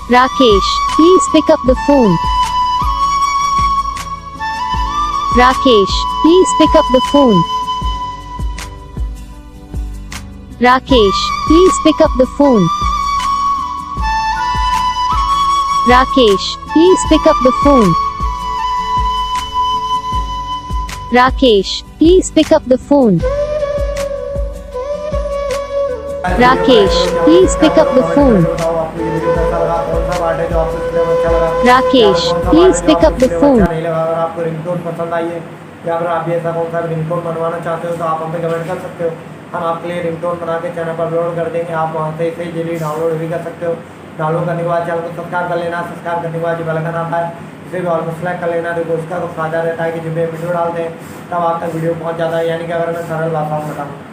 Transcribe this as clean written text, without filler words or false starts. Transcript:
Rakesh, please pick up the phone. Rakesh, please pick up the phone. Rakesh, please pick up the phone. Rakesh, please pick up the phone. Rakesh, please pick up the phone. Rakesh, please pick up the phone. Rakesh, please pick up the phone. अगर आपको ringtone पसंद आई है या अगर आप भी ऐसा कौन सा रिंगटोन बनवाना चाहते हो तो आप हमें कमेंट कर सकते हो। हम आपके लिए रिंगटोन बना के चैनल पर अपलोड कर देंगे। आप वहाँ से इसे इजीली डाउनलोड भी कर सकते हो। डाउनलोड करने के बाद चैनल को सब्सक्राइब कर लेना। सब्सक्राइब करने के बाद जो बेल आइकन आता है इसे भी ऑल पर सेलेक्ट कर लेना। देखो उसका तो फायदा रहता है कि जब भी वीडियो डालते हैं तब आप तक वीडियो पहुँच जाता है। यानी कि अगर मैं सरल भाषा में बताऊँ